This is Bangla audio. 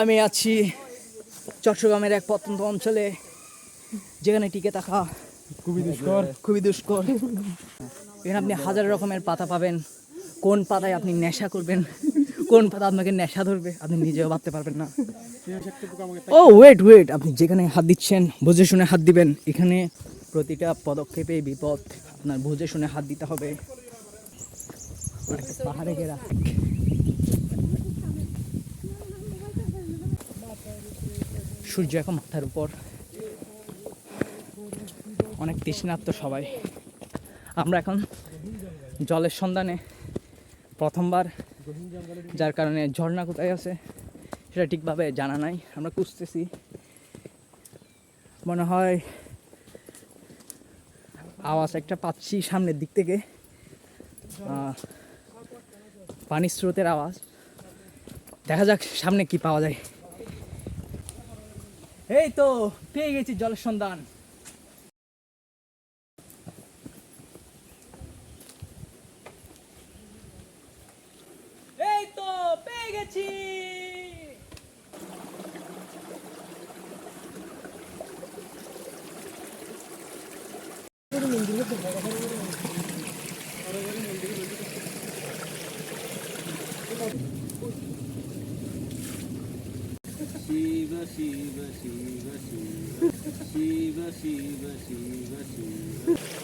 আমি আছি চট্টগ্রামের এক প্রত্যন্ত অঞ্চলে, যেখানে টিকে থাকা খুবই দুষ্কর। এখানে আপনি হাজার রকমের পাতা পাবেন। কোন পাতায় আপনি নেশা করবেন, কোন পাতা আপনাকে নেশা ধরবে, আপনি নিজেও ভাবতে পারবেন না। ও ওয়েট, আপনি যেখানে হাত দিচ্ছেন বুঝে শুনে হাত দিবেন। এখানে প্রতিটা পদক্ষেপে বিপদ, আপনার বুঝে শুনে হাত দিতে হবে। পাহাড়ে ঘেরা সূর্য এখন মাথার উপর, অনেক তৃষ্ণার্ত সবাই। আমরা এখন জলের সন্ধানে প্রথমবার, যার কারণে ঝর্ণা কোথায় আছে সেটা ঠিকভাবে জানা নাই, আমরা খুঁজতেছি। মনে হয় আওয়াজ একটা পাচ্ছি সামনের দিক থেকে, পানির স্রোতের আওয়াজ। দেখা যাক সামনে কি পাওয়া যায়। এই তো পেয়ে গেছি জলের সন্ধান। এই তো পেয়ে গেছি। শিব শিব শিব শিব শিব শিব শিব শিব শিব